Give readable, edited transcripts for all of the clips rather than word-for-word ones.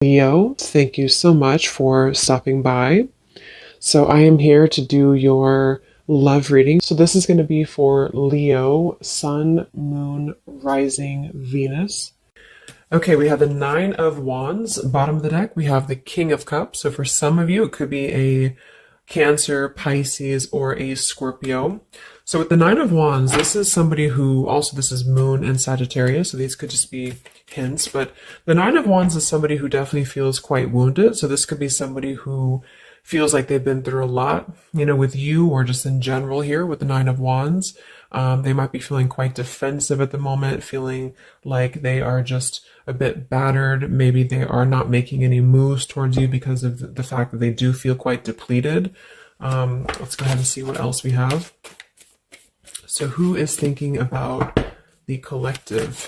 Leo, thank you so much for stopping by. So, I am here to do your love reading. So, this is going to be for Leo, Sun, Moon, Rising, Venus. Okay, we have the Nine of Wands, bottom of the deck. We have the King of Cups. So, for some of you, it could be a Cancer, Pisces, or a Scorpio. So with the Nine of Wands, this is somebody who, also this is Moon and Sagittarius, so these could just be hints, but the Nine of Wands is somebody who definitely feels quite wounded. So this could be somebody who feels like they've been through a lot, with you or just in general here with the Nine of Wands. They might be feeling quite defensive at the moment, feeling like they are just a bit battered. Maybe they are not making any moves towards you because of the fact that they do feel quite depleted. Let's go ahead and see what else we have. So who is thinking about the collective?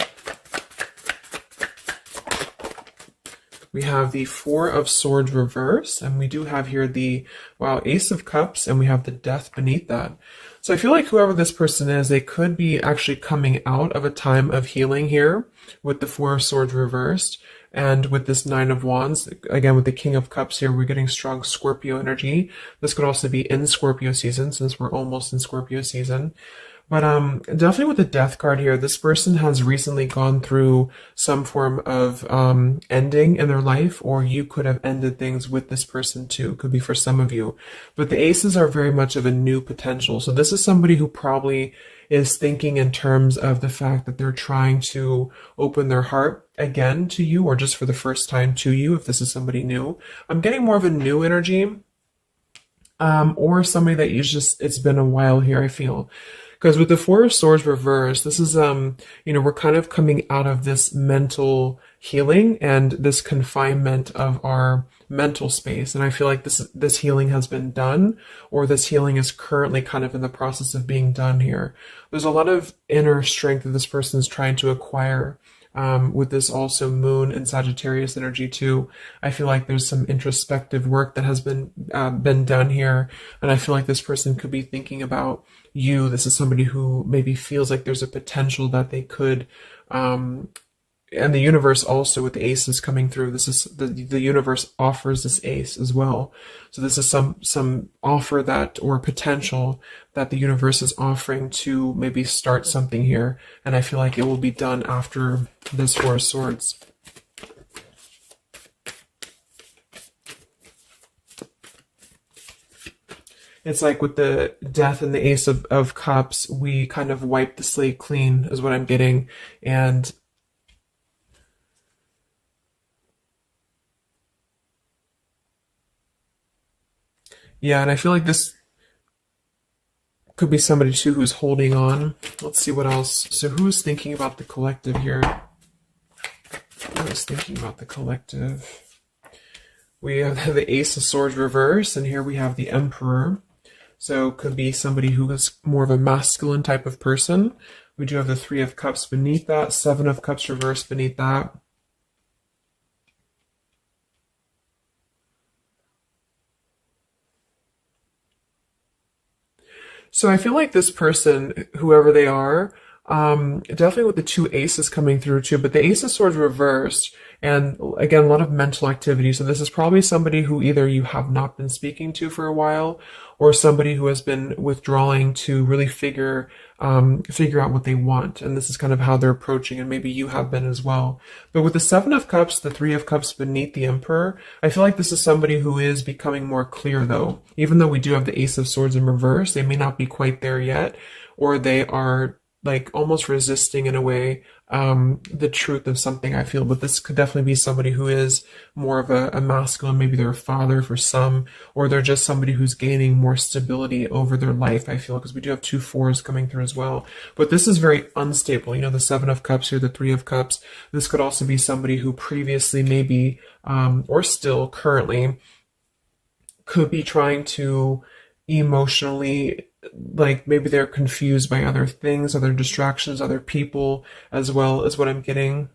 We have the Four of Swords reverse, and we do have here the, Ace of Cups, and we have the Death beneath that. So I feel like whoever this person is, they could be actually coming out of a time of healing here with the Four of Swords reversed. And with this Nine of Wands, again, with the King of Cups here, we're getting strong Scorpio energy. This could also be in Scorpio season, since we're almost in Scorpio season. But definitely with the Death card here, this person has recently gone through some form of ending in their life, or you could have ended things with this person too. Could be for some of you. But the Aces are very much of a new potential. So this is somebody who probably is thinking in terms of the fact that they're trying to open their heart again to you, or just for the first time to you, if this is somebody new. I'm getting more of a new energy, or somebody that it's been a while here, I feel. Because with the Four of Swords reversed, this is, we're kind of coming out of this mental healing and this confinement of our mental space. And I feel like this healing has been done, or this healing is currently kind of in the process of being done here. There's a lot of inner strength that this person is trying to acquire. With this also Moon and Sagittarius energy too. I feel like there's some introspective work that has been done here, and I feel like this person could be thinking about you. This is somebody who maybe feels like there's a potential that they could, and the universe also with the aces coming through. This is the universe offers this ace as well. So this is some offer that, or potential that the universe is offering to maybe start something here. And I feel like it will be done after this Four of Swords. It's like with the Death and the Ace of Cups, we kind of wipe the slate clean is what I'm getting. And yeah, and I feel like this could be somebody too who's holding on. Let's see what else. So who's thinking about the collective here? Who is thinking about the collective? We have the Ace of Swords reverse, and here we have the Emperor. So could be somebody who is more of a masculine type of person. We do have the Three of Cups beneath that, Seven of Cups reversed beneath that. So I feel like this person, whoever they are, definitely with the two aces coming through too, but the Ace of Swords reversed, and again, a lot of mental activity. So this is probably somebody who either you have not been speaking to for a while, or somebody who has been withdrawing to really figure out what they want. And this is kind of how they're approaching, and maybe you have been as well. But with the Seven of Cups, the Three of Cups beneath the Emperor, I feel like this is somebody who is becoming more clear though. Even though we do have the Ace of Swords in reverse, they may not be quite there yet, or they are like almost resisting in a way the truth of something, I feel. But this could definitely be somebody who is more of a masculine. Maybe they're a father for some, or they're just somebody who's gaining more stability over their life, I feel, because we do have two fours coming through as well. But this is very unstable. The Seven of Cups here, the Three of Cups. This could also be somebody who previously maybe, or still currently, could be trying to emotionally, like maybe they're confused by other things, other distractions, other people as well, is what I'm getting.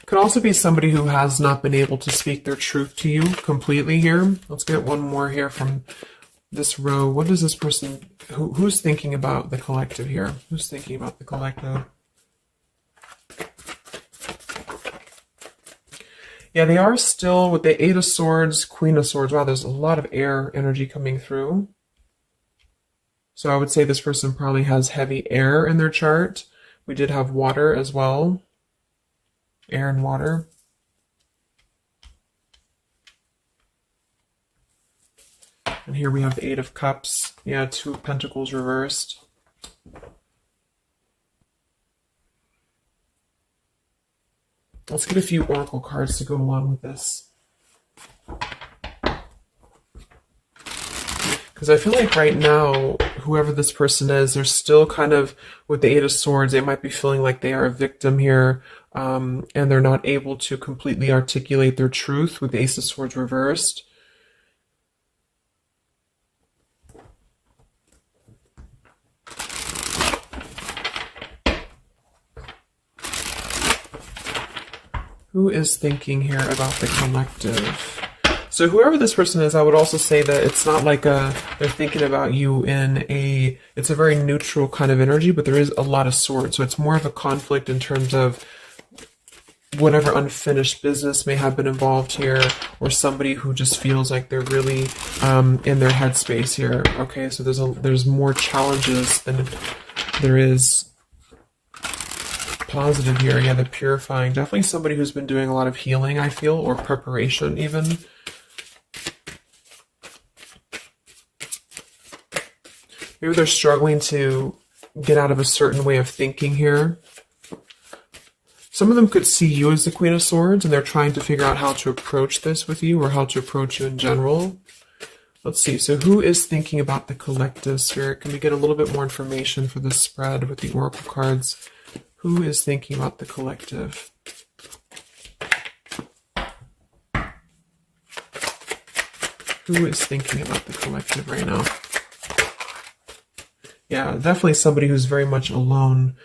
Could also be somebody who has not been able to speak their truth to you completely here. Let's get one more here from this row. What is this person, who's thinking about the collective here? Who's thinking about the collective? Yeah, they are still with the Eight of Swords, Queen of Swords. Wow, there's a lot of air energy coming through. So I would say this person probably has heavy air in their chart. We did have water as well. Air and water. And here we have the Eight of Cups. Yeah, Two of Pentacles reversed. Let's get a few oracle cards to go along with this. Because I feel like right now, whoever this person is, they're still kind of, with the Eight of Swords, they might be feeling like they are a victim here, and they're not able to completely articulate their truth with the Ace of Swords reversed. Who is thinking here about the collective? So whoever this person is, I would also say that it's not like they're thinking about you in it's a very neutral kind of energy, but there is a lot of swords. So it's more of a conflict in terms of whatever unfinished business may have been involved here, or somebody who just feels like they're really in their headspace here. Okay, so there's more challenges than there is positive here. Yeah, the purifying. Definitely somebody who's been doing a lot of healing, I feel, or preparation even. Maybe they're struggling to get out of a certain way of thinking here. Some of them could see you as the Queen of Swords, and they're trying to figure out how to approach this with you, or how to approach you in general. Let's see. So who is thinking about the collective, Spirit? Can we get a little bit more information for this spread with the oracle cards? Who is thinking about the collective? Who is thinking about the collective right now? Yeah, definitely somebody who's very much alone.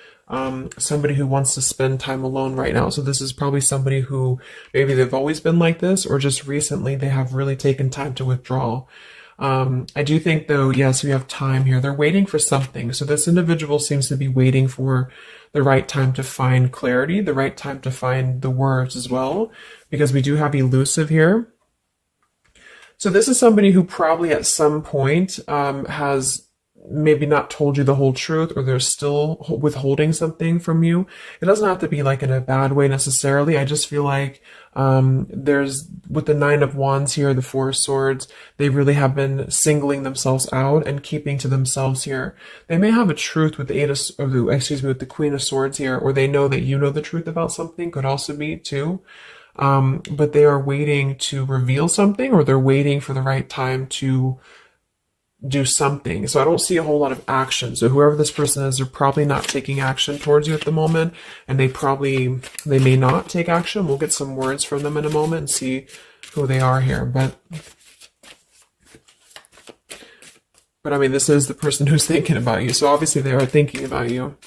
Somebody who wants to spend time alone right now. So this is probably somebody who maybe they've always been like this, or just recently they have really taken time to withdraw. I do think, though, yes, we have time here. They're waiting for something. So this individual seems to be waiting for the right time to find clarity, the right time to find the words as well, because we do have elusive here. So this is somebody who probably at some point has maybe not told you the whole truth, or they're still withholding something from you. It doesn't have to be like in a bad way necessarily. I just feel like there's, with the Nine of Wands here, the Four of Swords, they really have been singling themselves out and keeping to themselves here. They may have a truth with the with the Queen of Swords here, or they know that you know the truth about something, could also be too. But they are waiting to reveal something, or they're waiting for the right time to do something. So I don't see a whole lot of action. So whoever this person is, they're probably not taking action towards you at the moment, and they may not take action. We'll get some words from them in a moment and see who they are here. But I mean, this is the person who's thinking about you. So obviously they are thinking about you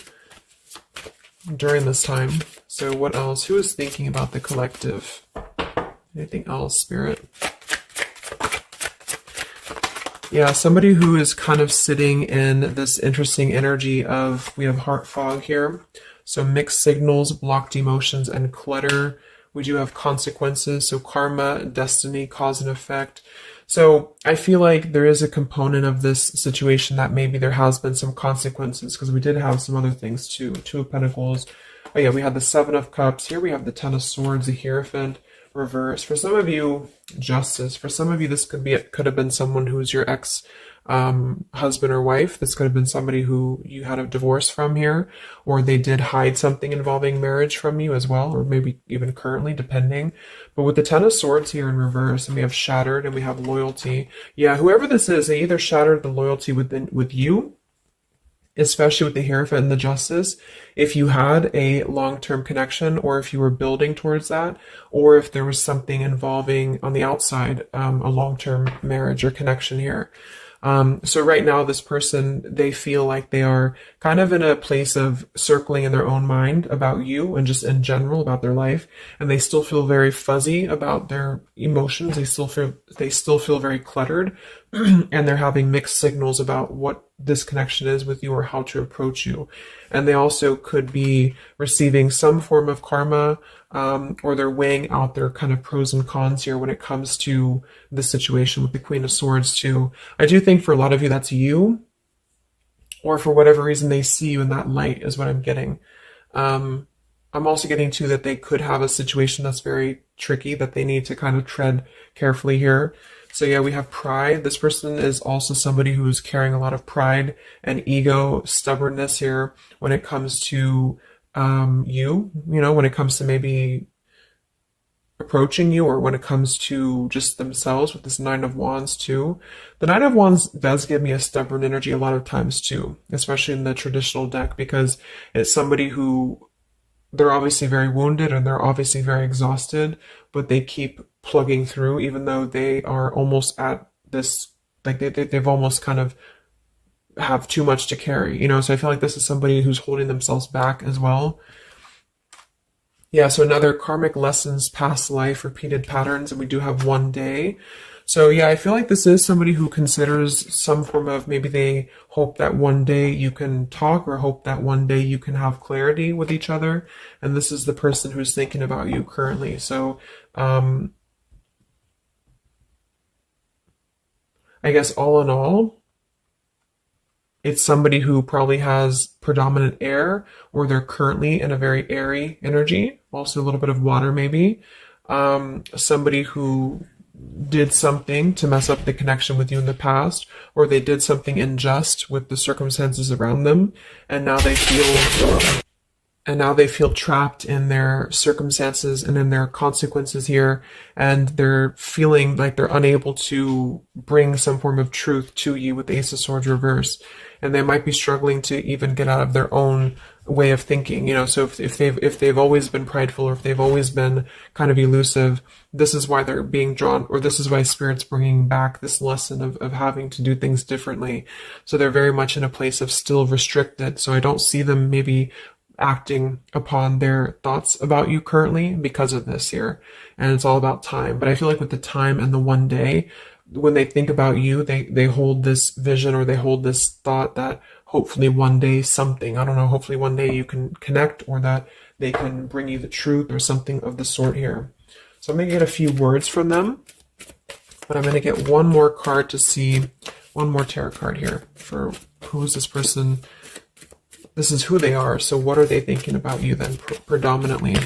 during this time. So what else? Who is thinking about the collective? Anything else, Spirit? Yeah, somebody who is kind of sitting in this interesting energy of, we have heart fog here. So mixed signals, blocked emotions, and clutter. We do have consequences. So karma, destiny, cause and effect. So I feel like there is a component of this situation that maybe there has been some consequences, because we did have some other things too. Two of Pentacles. Oh yeah, we had the Seven of Cups. Here we have the Ten of Swords, the Hierophant. Reverse. For some of you, Justice. For some of you, this could have been someone who's your ex husband or wife. This could have been somebody who you had a divorce from here, or they did hide something involving marriage from you as well, or maybe even currently, depending. But with the Ten of Swords here in reverse, and we have shattered, and we have loyalty. Yeah, whoever this is, they either shattered the loyalty with you, especially with the Hierophant and the Justice, if you had a long-term connection, or if you were building towards that, or if there was something involving on the outside, a long-term marriage or connection here. So right now, this person, they feel like they are kind of in a place of circling in their own mind about you and just in general about their life. And they still feel very fuzzy about their emotions. They still feel very cluttered and they're having mixed signals about what this connection is with you or how to approach you. And they also could be receiving some form of karma, or they're weighing out their kind of pros and cons here when it comes to the situation with the Queen of Swords too. I do think for a lot of you that's you, or for whatever reason they see you in that light is what I'm getting. I'm also getting too that they could have a situation that's very tricky that they need to kind of tread carefully here. So yeah, we have pride. This person is also somebody who's carrying a lot of pride and ego, stubbornness here when it comes to when it comes to maybe approaching you or when it comes to just themselves with this Nine of Wands too. The Nine of Wands does give me a stubborn energy a lot of times too, especially in the traditional deck, because it's somebody who they're obviously very wounded and they're obviously very exhausted, but they keep plugging through even though they are almost at this, like they've almost kind of have too much to carry, so I feel like this is somebody who's holding themselves back as well. Yeah, so another karmic lessons, past life, repeated patterns, and we do have one day. So yeah, I feel like this is somebody who considers some form of, maybe they hope that one day you can talk or hope that one day you can have clarity with each other. And this is the person who's thinking about you currently. So I guess all in all, it's somebody who probably has predominant air, or they're currently in a very airy energy, also a little bit of water maybe. Somebody who did something to mess up the connection with you in the past, or they did something unjust with the circumstances around them, and now they feel trapped in their circumstances and in their consequences here, and they're feeling like they're unable to bring some form of truth to you with the Ace of Swords reverse. And they might be struggling to even get out of their own way of thinking, so if they've always been prideful, or if they've always been kind of elusive, this is why they're being drawn, or this is why Spirit's bringing back this lesson of having to do things differently. So they're very much in a place of still restricted. So I don't see them maybe acting upon their thoughts about you currently because of this here. And it's all about time. But I feel like with the time and the one day, when they think about you, they hold this vision, or they hold this thought that hopefully one day something, I don't know, hopefully one day you can connect, or that they can bring you the truth or something of the sort here. So I'm going to get a few words from them, but I'm going to get one more card to see, one more tarot card here for who is this person. This is who they are. So what are they thinking about you then predominantly?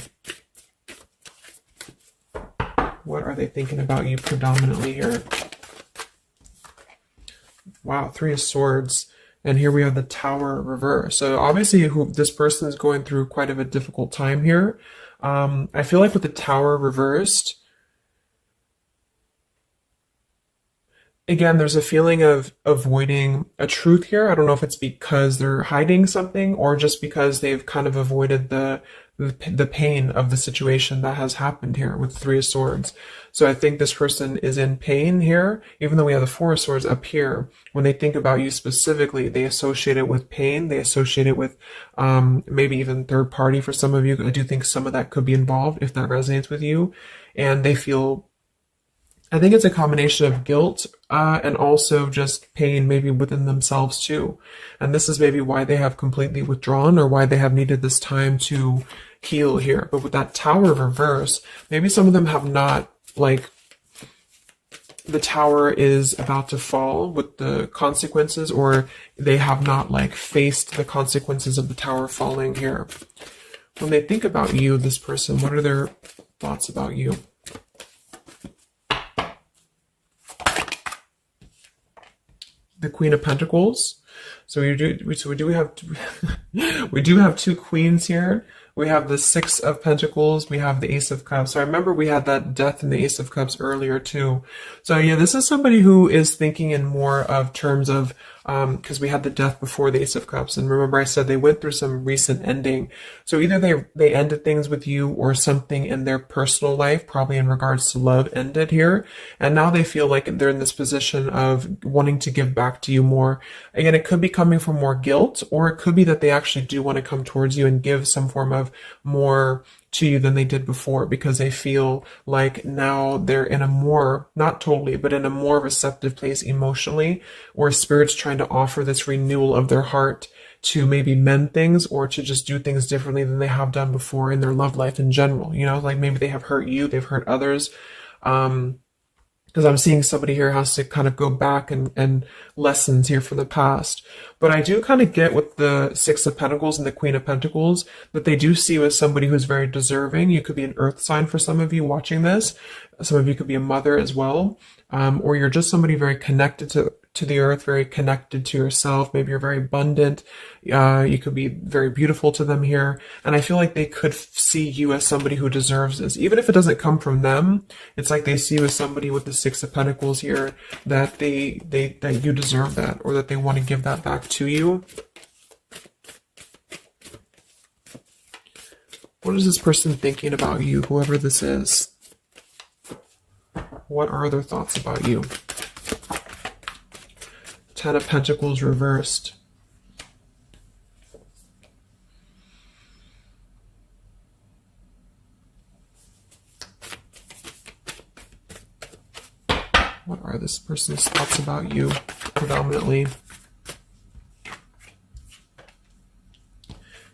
What are they thinking about you predominantly here? Wow, Three of Swords. And here we have the Tower reverse. So obviously this person is going through quite of a difficult time here. I feel like with the Tower reversed, again, there's a feeling of avoiding a truth here. I don't know if it's because they're hiding something, or just because they've kind of avoided the pain of the situation that has happened here with Three of Swords. So I think this person is in pain here, even though we have the Four of Swords up here. When they think about you specifically, they associate it with pain. They associate it with maybe even third party for some of you. I do think some of that could be involved if that resonates with you. And they feel, I think it's a combination of guilt and also just pain maybe within themselves too. And this is maybe why they have completely withdrawn, or why they have needed this time to heal here. But with that Tower reverse, maybe some of them have not, like, the tower is about to fall with the consequences, or they have not like faced the consequences of the tower falling here. When they think about you, this person, what are their thoughts about you? The Queen of Pentacles. So we do have we do have two queens here. We have the Six of Pentacles. We have the Ace of Cups. So I remember we had that Death and the Ace of Cups earlier too. So yeah, this is somebody who is thinking in more of terms of because we had the death before the Ace of Cups. And remember I said they went through some recent ending. So either they ended things with you, or something in their personal life, probably in regards to love, ended here. And now they feel like they're in this position of wanting to give back to you more. Again, it could be coming from more guilt, or it could be that they actually do want to come towards you and give some form of more to you than they did before, because they feel like now they're in a more, not totally, but in a more receptive place emotionally, where spirit's trying to offer this renewal of their heart to maybe mend things, or to just do things differently than they have done before in their love life in general. You know, like maybe they have hurt you, they've hurt others. Because I'm seeing somebody here has to kind of go back and lessons here for the past. But I do kind of get with the Six of Pentacles and the Queen of Pentacles that they do see you as somebody who's very deserving. You could be an earth sign for some of you watching this. Some of you could be a mother as well. Or you're just somebody very connected to the earth, very connected to yourself. Maybe you're very abundant. You could be very beautiful to them here. And I feel like they could see you as somebody who deserves this. Even if it doesn't come from them, it's like they see you as somebody with the Six of Pentacles here, that that you deserve that, or that they want to give that back to you. What is this person thinking about you, whoever this is? What are their thoughts about you? Ten of Pentacles reversed. What are this person's thoughts about you, predominantly?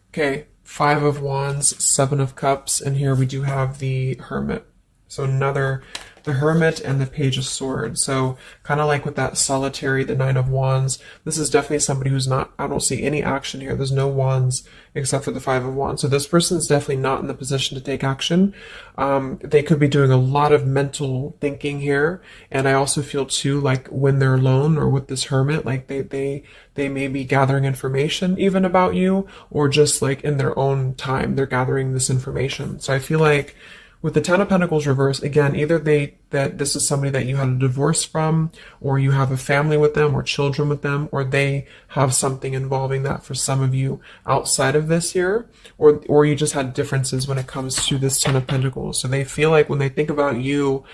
Okay, Five of Wands, Seven of Cups, and here we do have the Hermit. So the Hermit and the Page of Swords. So kind of like with that Solitary, the Nine of Wands, this is definitely somebody who's not, I don't see any action here. There's no wands except for the Five of Wands. So this person's definitely not in the position to take action. They could be doing a lot of mental thinking here. And I also feel too, like when they're alone or with this Hermit, like they may be gathering information even about you, or just like in their own time, they're gathering this information. So I feel like with the Ten of Pentacles reversed, again, either that this is somebody that you had a divorce from, or you have a family with them, or children with them, or they have something involving that for some of you outside of this year, or you just had differences when it comes to this Ten of Pentacles. So they feel like when they think about you,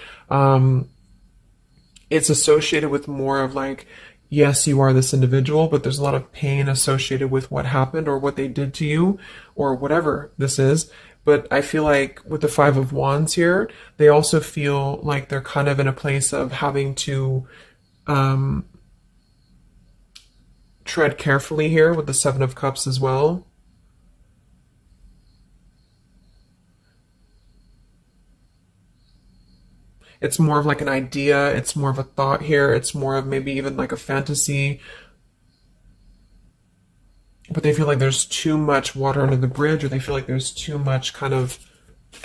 it's associated with more of like, yes, you are this individual, but there's a lot of pain associated with what happened or what they did to you, or whatever this is. But I feel like with the Five of Wands here, they also feel like they're kind of in a place of having to tread carefully here with the Seven of Cups as well. It's more of like an idea. It's more of a thought here. It's more of maybe even like a fantasy. But they feel like there's too much water under the bridge, or they feel like there's too much kind of,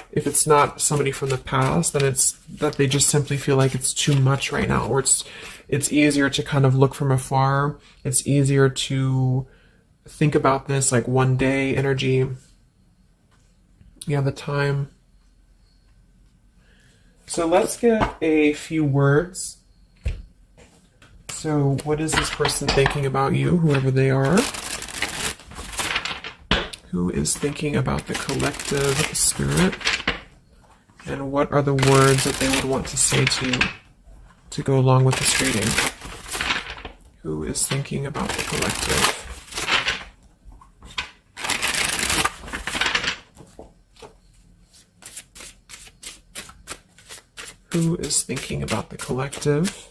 if it's not somebody from the past, then it's that they just simply feel like it's too much right now, or it's easier to kind of look from afar. It's easier to think about this like one day energy. Yeah, the time. So let's get a few words. So what is this person thinking about you, whoever they are? Who is thinking about the collective spirit? And what are the words that they would want to say to you to go along with this reading? Who is thinking about the collective? Who is thinking about the collective?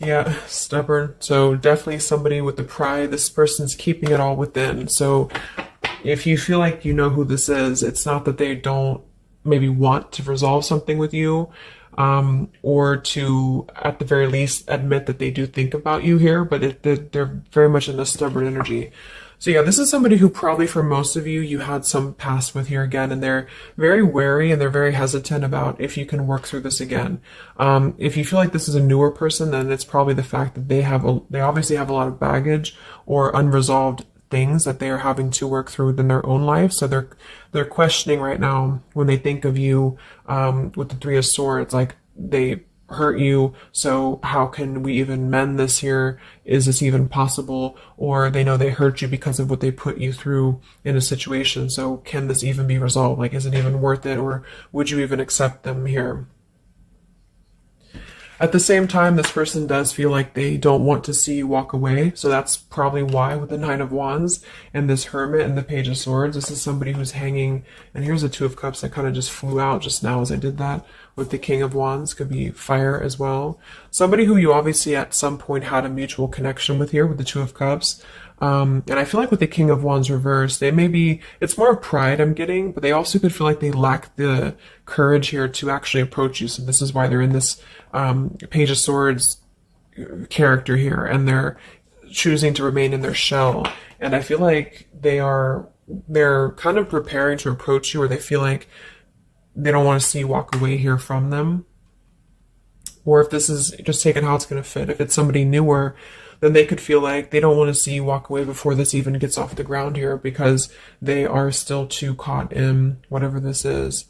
Yeah, stubborn. So definitely somebody with the pride. This person's keeping it all within. So if you feel like you know who this is, it's not that they don't maybe want to resolve something with you, or to, at the very least, admit that they do think about you here, but they're very much in the stubborn energy. So yeah, this is somebody who probably for most of you, you had some past with here again, and they're very wary and they're very hesitant about if you can work through this again. If you feel like this is a newer person, then it's probably the fact that they obviously have a lot of baggage or unresolved things that they are having to work through within their own life. So they're questioning right now when they think of you, with the Three of Swords, like they hurt you, so how can we even mend this here? Is this even possible? Or they know they hurt you because of what they put you through in a situation, so can this even be resolved? Like, is it even worth it, or would you even accept them here? At the same time, this person does feel like they don't want to see you walk away. So that's probably why with the Nine of Wands and this Hermit and the Page of Swords, this is somebody who's hanging. And here's the Two of Cups that kind of just flew out just now as I did that. With the King of Wands, could be fire as well. Somebody who you obviously at some point had a mutual connection with here with the Two of Cups. And I feel like with the King of Wands reversed, they may be, it's more of pride I'm getting, but they also could feel like they lack the courage here to actually approach you. So this is why they're in this Page of Swords character here, and they're choosing to remain in their shell. And I feel like they're kind of preparing to approach you, or they feel like they don't want to see you walk away here from them. Or if this is just taking how it's going to fit, if it's somebody newer, then they could feel like they don't want to see you walk away before this even gets off the ground here, because they are still too caught in whatever this is.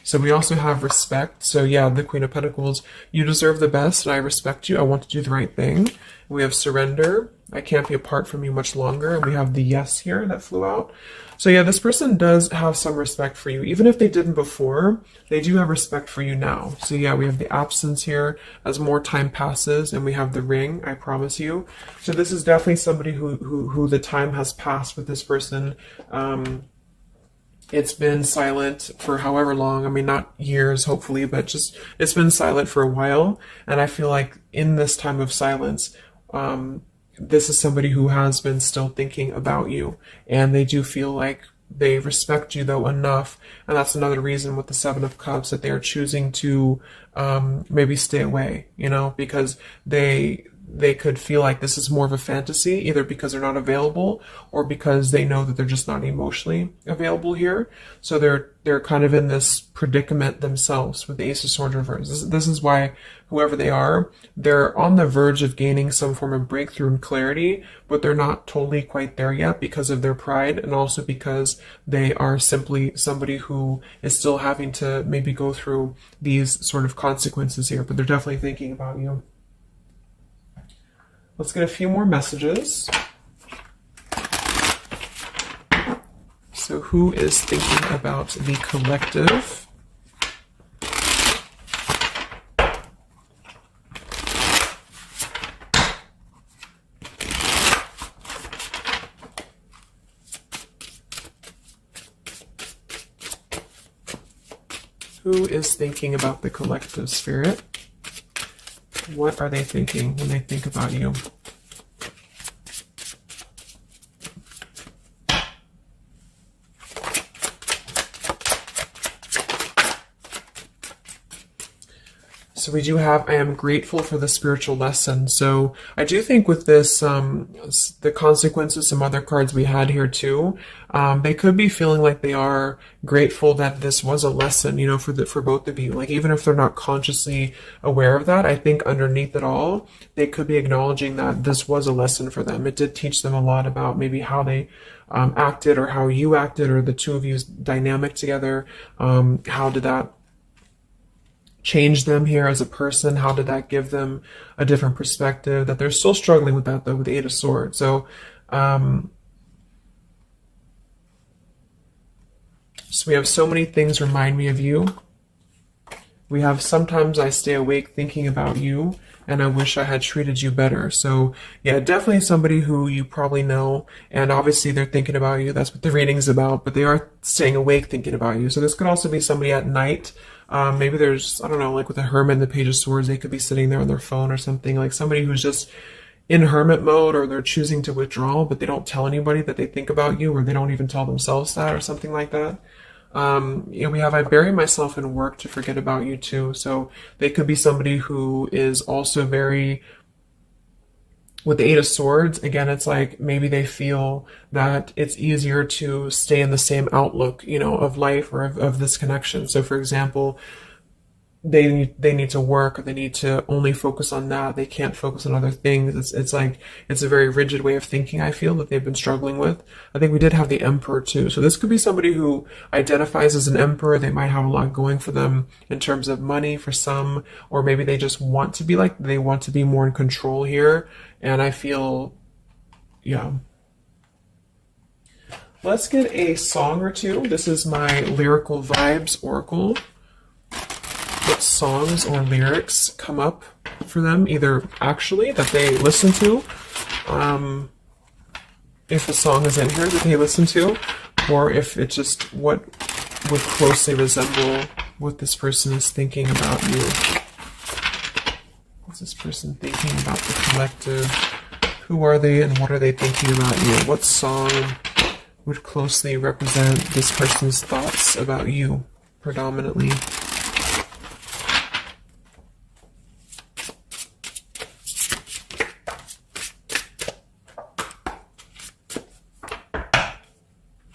So we also have respect. So yeah, the Queen of Pentacles, you deserve the best, and I respect you. I want to do the right thing. We have surrender. I can't be apart from you much longer. And we have the yes here that flew out. So yeah, this person does have some respect for you. Even if they didn't before, they do have respect for you now. So yeah, we have the absence here as more time passes, and we have the ring, I promise you. So this is definitely somebody who the time has passed with this person. It's been silent for however long. I mean, not years, hopefully, but just it's been silent for a while. And I feel like in this time of silence, this is somebody who has been still thinking about you, and they do feel like they respect you though enough. And that's another reason with the Seven of Cups that they are choosing to maybe stay away, because they could feel like this is more of a fantasy, either because they're not available or because they know that they're just not emotionally available here. So they're kind of in this predicament themselves with the Ace of Swords reversed. This is why whoever they are, they're on the verge of gaining some form of breakthrough and clarity, but they're not totally quite there yet because of their pride, and also because they are simply somebody who is still having to maybe go through these sort of consequences here, but they're definitely thinking about you. Let's get a few more messages. So who is thinking about the collective? Who is thinking about the collective, Spirit? What are they thinking when they think about you? So we do have, I am grateful for the spiritual lesson. So I do think with this, the consequences, some other cards we had here too, they could be feeling like they are grateful that this was a lesson, for both of you. Like, even if they're not consciously aware of that, I think underneath it all, they could be acknowledging that this was a lesson for them. It did teach them a lot about maybe how they acted, or how you acted, or the two of you's dynamic together. How did that change them here as a person? How did that give them a different perspective? That they're still struggling with that though, with the Eight of Swords. So we have so many things remind me of you. We have sometimes I stay awake thinking about you, and I wish I had treated you better. So yeah, definitely somebody who you probably know, and obviously they're thinking about you. That's what the reading is about, but they are staying awake thinking about you. So this could also be somebody at night. Maybe there's, I don't know, like with the Hermit and the Page of Swords, they could be sitting there on their phone or something, like somebody who's just in hermit mode, or they're choosing to withdraw, but they don't tell anybody that they think about you, or they don't even tell themselves that, or something like that. We have, I bury myself in work to forget about you too. So they could be somebody who is also very, with the Eight of Swords, again, it's like maybe they feel that it's easier to stay in the same outlook, of life, or of this connection. So for example, they need to work, or they need to only focus on that. They can't focus on other things. It's like it's a very rigid way of thinking, I feel, that they've been struggling with. I think we did have the emperor too. So this could be somebody who identifies as an emperor. They might have a lot going for them in terms of money for some, or maybe they just want to be like, they want to be more in control here. And I feel, yeah. Let's get a song or two. This is my Lyrical Vibes Oracle. What songs or lyrics come up for them, either actually that they listen to, if a song is in here that they listen to, or if it's just what would closely resemble what this person is thinking about you. What's this person thinking about the collective? Who are they and what are they thinking about you? What song would closely represent this person's thoughts about you predominantly?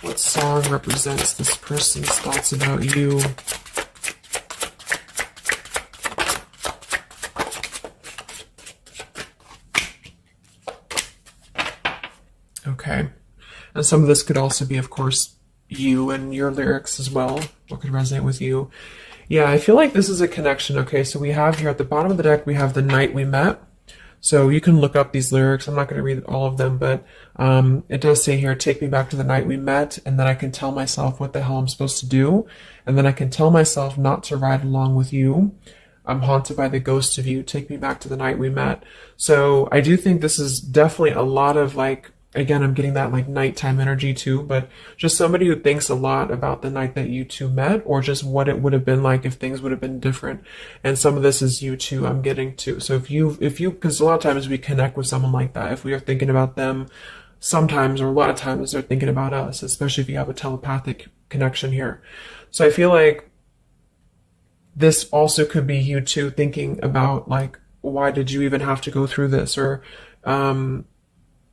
What song represents this person's thoughts about you? Okay. And some of this could also be, of course, you and your lyrics as well. What could resonate with you? Yeah, I feel like this is a connection. Okay, so we have here at the bottom of the deck, we have The Night We Met. So you can look up these lyrics. I'm not going to read all of them, but it does say here, take me back to the night we met, and then I can tell myself what the hell I'm supposed to do, and then I can tell myself not to ride along with you. I'm haunted by the ghost of you. Take me back to the night we met. So I do think this is definitely a lot of like, again, I'm getting that like nighttime energy too, but just somebody who thinks a lot about the night that you two met, or just what it would have been like if things would have been different. And some of this is you too, I'm getting to. So if you, because a lot of times we connect with someone like that. If we are thinking about them, sometimes, or a lot of times they're thinking about us, especially if you have a telepathic connection here. So I feel like this also could be you too thinking about like, why did you even have to go through this? Or,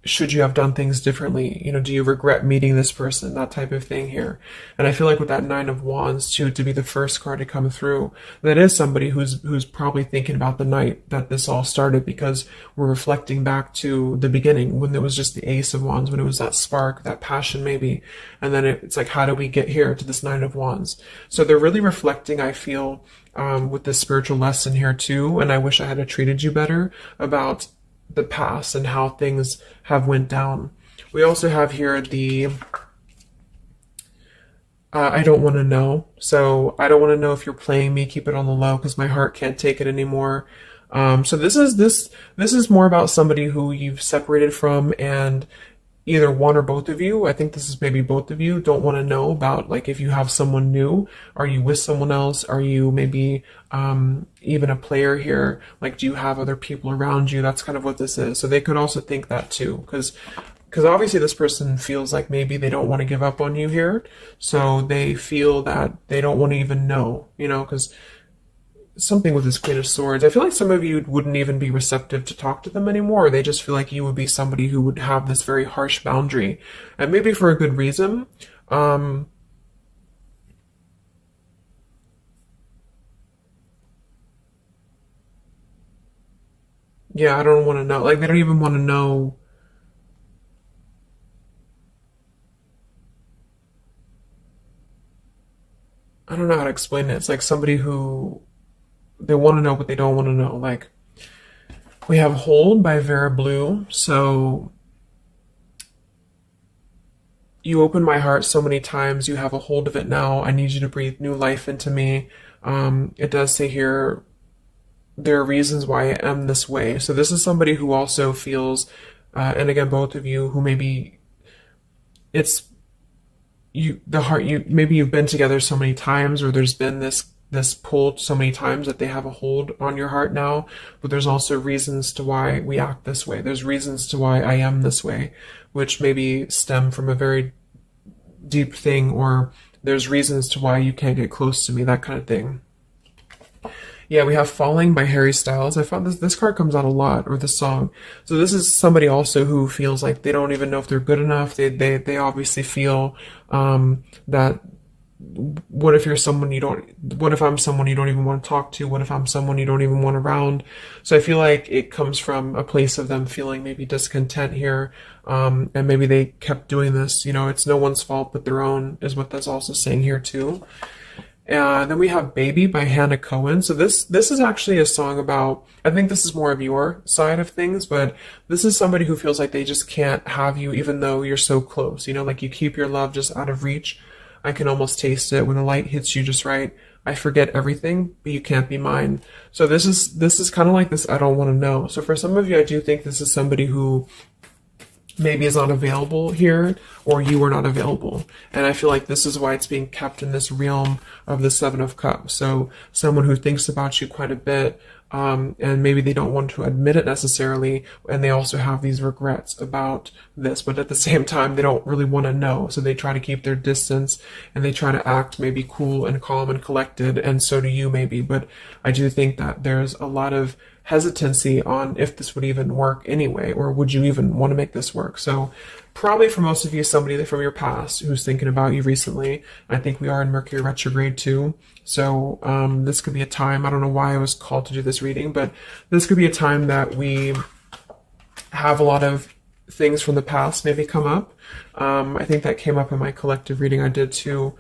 should you have done things differently? You know, do you regret meeting this person? That type of thing here. And I feel like with that Nine of Wands too, to be the first card to come through, that is somebody who's probably thinking about the night that this all started, because we're reflecting back to the beginning when it was just the Ace of Wands, when it was that spark, that passion maybe. And then it's like, how do we get here to this Nine of Wands? So they're really reflecting, I feel, with this spiritual lesson here too. And I wish I had treated you better about the past and how things have went down. We also have here the I don't want to know. So I don't want to know if you're playing me. Keep it on the low because my heart can't take it anymore. So this is more about somebody who you've separated from, and either one or both of you, I think this is maybe both of you, don't want to know about, like, if you have someone new. Are you with someone else? Are you maybe even a player here? Like, do you have other people around you? That's kind of what this is. So they could also think that too, because obviously this person feels like maybe they don't want to give up on you here. So they feel that they don't want to even know, you know, because something with this Queen of Swords, I feel like some of you wouldn't even be receptive to talk to them anymore. They just feel like you would be somebody who would have this very harsh boundary, and maybe for a good reason. Yeah, I don't want to know. Like, they don't even want to know. I don't know how to explain it. It's like somebody who, they want to know, but they don't want to know. Like, we have Hold by Vera Blue. So you opened my heart so many times. You have a hold of it now. I need you to breathe new life into me. It does say here, there are reasons why I am this way. So this is somebody who also feels, and again, both of you, who maybe it's you, the heart, you, maybe you've been together so many times, or there's been this pull so many times that they have a hold on your heart now. But there's also reasons to why we act this way. There's reasons to why I am this way, which maybe stem from a very deep thing, or there's reasons to why you can't get close to me, that kind of thing. Yeah, we have Falling by Harry Styles. I found this card comes out a lot, or this song. So this is somebody also who feels like they don't even know if they're good enough. They obviously feel that what if you're someone you don't, what if I'm someone you don't even want to talk to? What if I'm someone you don't even want around? So I feel like it comes from a place of them feeling maybe discontent here. And maybe they kept doing this, you know, it's no one's fault but their own, is what that's also saying here too. And then we have Baby by Hannah Cohen. So this is actually a song about, I think this is more of your side of things, but this is somebody who feels like they just can't have you even though you're so close. You know, like you keep your love just out of reach. I can almost taste it when the light hits you just right. I forget everything, but you can't be mine. So this is kind of like this I don't want to know. So for some of you, I do think this is somebody who maybe is not available here, or you are not available. And I feel like this is why it's being kept in this realm of the Seven of Cups. So someone who thinks about you quite a bit, and maybe they don't want to admit it necessarily, and they also have these regrets about this, but at the same time, they don't really want to know. So they try to keep their distance, and they try to act maybe cool and calm and collected, and so do you maybe. But I do think that there's a lot of hesitancy on if this would even work anyway, or would you even want to make this work. So probably for most of you, somebody from your past who's thinking about you recently. I think we are in Mercury retrograde too. So this could be a time, I don't know why I was called to do this reading, but this could be a time that we have a lot of things from the past maybe come up. I think that came up in my collective reading I did too.